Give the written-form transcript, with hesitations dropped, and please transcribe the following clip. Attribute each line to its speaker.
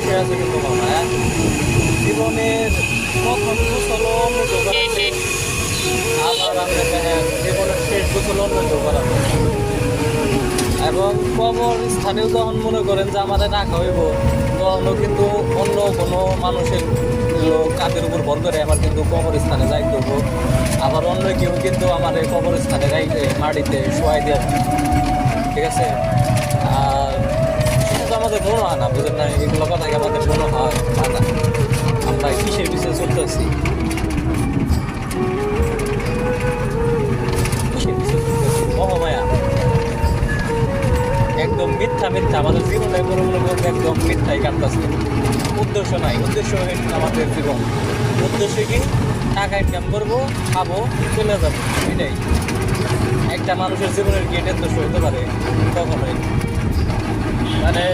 Speaker 1: বিষয় আছে কিন্তু মামা, হ্যাঁ? জীবনের প্রথম গোসল অন্য কেউ করাচ্ছে, আবার আপনি দেখেন জীবনের শেষ গোসল অন্য কেউ করাবো। এবং কবর স্থানেও যখন মনে করেন যে আমাদের রাখা হইব, তখনও কিন্তু অন্য কোনো মানুষের লোক কাদের উপর ভর করে আমার কিন্তু কবরস্থানে যাইতে হবো। আবার অন্য কেউ কিন্তু আমার এই কবরস্থানে রাইতে মাটিতে শোয়াই দিয়ে আসবে। ঠিক আছে? আর সেটা তো আমাদের মনে হয় না, বুঝলেন না? এগুলো কথা কি আমাদের মনে হয় না? আমরা কিসের পিছিয়ে চলতেছি, কিসের পিছিয়ে চলতেছি মহামায়া? একদম মিথ্যা মিথ্যা আমাদের জীবনে কোনো মনে করবে একদম মিথ্যাই কাটতেছে। উদ্দেশ্য নাই, উদ্দেশ্য আমাদের জীবন। উদ্দেশ্য কি? টাকা ইনকাম করবো, খাবো, চলে যাবো, এটাই। একটা মানুষের জীবনের কি এটা উদ্দেশ্য হতে পারে? কখনোই। মানে